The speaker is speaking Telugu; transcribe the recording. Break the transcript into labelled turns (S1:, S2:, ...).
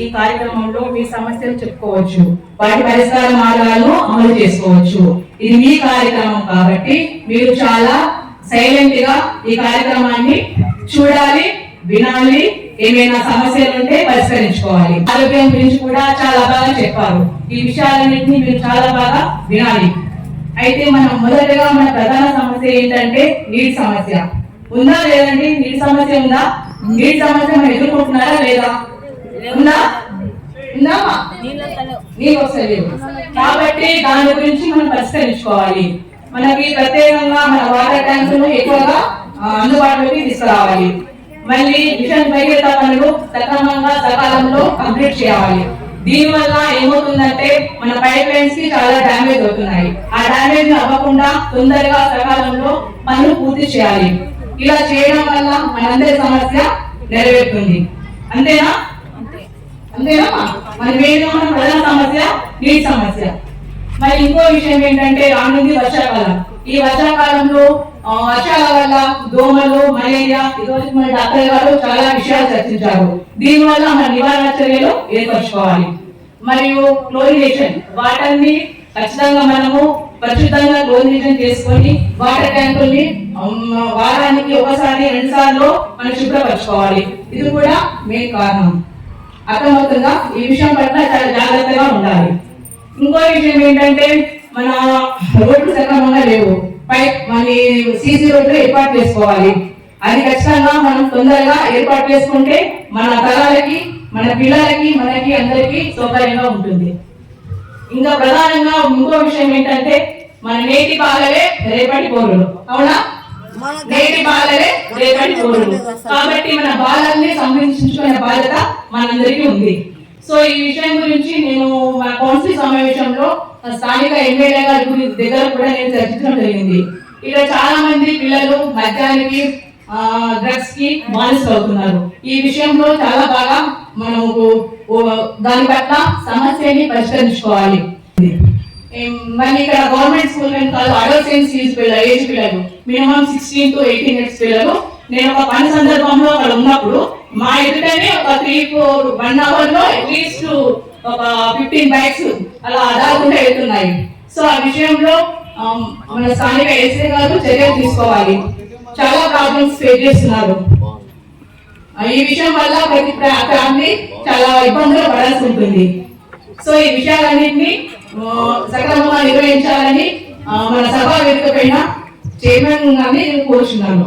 S1: ఈ కార్యక్రమంలో మీ సమస్యలు చెప్పుకోవచ్చు, వాటి పరిష్కార మార్గాలను అమలు చేసుకోవచ్చు. ఇది మీ కార్యక్రమం కాబట్టి మీరు చాలా సైలెంట్ గా ఈ కార్యక్రమాన్ని చూడాలి, వినాలి, ఏమైనా సమస్యలు ఉంటే పరిష్కరించుకోవాలి. ఆరోగ్యం గురించి కూడా చాలా బాగా చెప్పారు. ఈ విషయాలన్నింటినీ మీరు చాలా బాగా వినాలి. అయితే మనం మొదటగా మన ప్రధాన సమస్య ఏంటంటే నీటి సమస్య. ఉందా లేదండి? నీటి సమస్య ఉందా? నీటి సమస్య మనం ఎదుర్కొంటున్నారా లేదా? ఉందా? ఉందామా? నీళ్ళు వస్తలేవు కాబట్టి దాని గురించి మనం పరిష్కరించుకోవాలి. మనకి ప్రత్యేకంగా మన వాటర్ ట్యాంకులను ఎక్కువగా అందుబాటులోకి తీసుకురావాలి. మళ్ళీ మిషన్ భగీరథ పనులు సక్రమంగా సకాలంలో కంప్లీట్ చేయాలి. దీని వల్ల ఏమవుతుందంటే మన పైప్ లైన్స్ కి చాలా డ్యామేజ్ అవుతున్నాయి. ఆ డ్యామేజ్ అవ్వకుండా తొందరగా సకాలంలో పనులు పూర్తి చేయాలి. ఇలా చేయడం వల్ల మనందరి సమస్య నెరవేరుతుంది. అంతేనా? అంతేనా? మన ప్రధాన సమస్య నీటి సమస్య. మరి ఇంకో విషయం ఏంటంటే రానుంది వర్షాకాలం. ఈ వర్షాకాలంలో వర్షాల వల్ల దోమలు, మలేరియా, ఈరోజు మన డాక్టర్ గారు చాలా విషయాలు చర్చించారు. దీని వల్ల మన నివారణ చర్యలు ఏర్పరచుకోవాలి. మరియు క్లోరినేషన్, వాటర్ని ఖచ్చితంగా మనము పరిశుద్ధంగా క్లోరినేషన్ చేసుకొని వాటర్ ట్యాంకుల్ని వారానికి ఒకసారి 2 సార్లు మనం శుభ్రపరచుకోవాలి. ఇది కూడా మెయిన్ కారణం. అర్థమవుతుందా? ఈ విషయం పట్ల చాలా జాగ్రత్తగా ఉండాలి. ఇంకో విషయం ఏంటంటే మన రోడ్లు సక్రమంగా లేవు. మన సీసీ రోడ్లు ఏర్పాటు చేసుకోవాలి. అది ఖచ్చితంగా మనం తొందరగా ఏర్పాటు చేసుకుంటే మన తరాలకి, మన పిల్లలకి, మనకి అందరికీ సౌకర్యంగా ఉంటుంది. ఇంకా ప్రధానంగా ఇంకో విషయం ఏంటంటే మన నేటి బాలలే రేపటి పౌరులు. అవునా? నేటి బాలలే రేపటి పౌరులు కాబట్టి మన బాలల్ని సంరక్షించుకునే బాధ్యత మనందరికీ ఉంది. సో ఈ విషయం గురించి నేను మా కౌన్సిల్ సమావేశంలో స్థానిక ఎమ్మెల్యే గారి దగ్గర కూడా నేను చర్చించడం జరిగింది. ఇక్కడ చాలా మంది పిల్లలు మద్యానికి, డ్రగ్స్ కి బానిసలు అవుతున్నారు. ఈ విషయంలో చాలా బాగా మనము దాని పట్ల సమస్యని పరిష్కరించుకోవాలి. మళ్ళీ ఇక్కడ గవర్నమెంట్ స్కూల్ కాదు, అడోలసెన్స్ ఏజ్ పిల్లలు మినిమం 16 to 18 years పిల్లలు. నేను ఒక పని సందర్భంలో అక్కడ ఉన్నప్పుడు మా ఎదుటనే ఒక 1 hour లో అట్లీస్ట్ ఒక 15 బైక్స్ అలా ఆధారకుండా వెళ్తున్నాయి. సో ఆ విషయంలో మన స్థానిక ఎస్ఐ గారు చర్యలు తీసుకోవాలి. చాలా ప్రాబ్లమ్స్ ఫేస్ చేస్తున్నారు. ఈ విషయం వల్ల ప్రతి ఫ్యామిలీ చాలా ఇబ్బందులు పడాల్సి ఉంటుంది. సో ఈ విషయాలన్నింటినీ సక్రమంగా నిర్వహించాలని మన సభా వేదిక పైన చైర్మన్ గారిని నేను కోరుచున్నాను.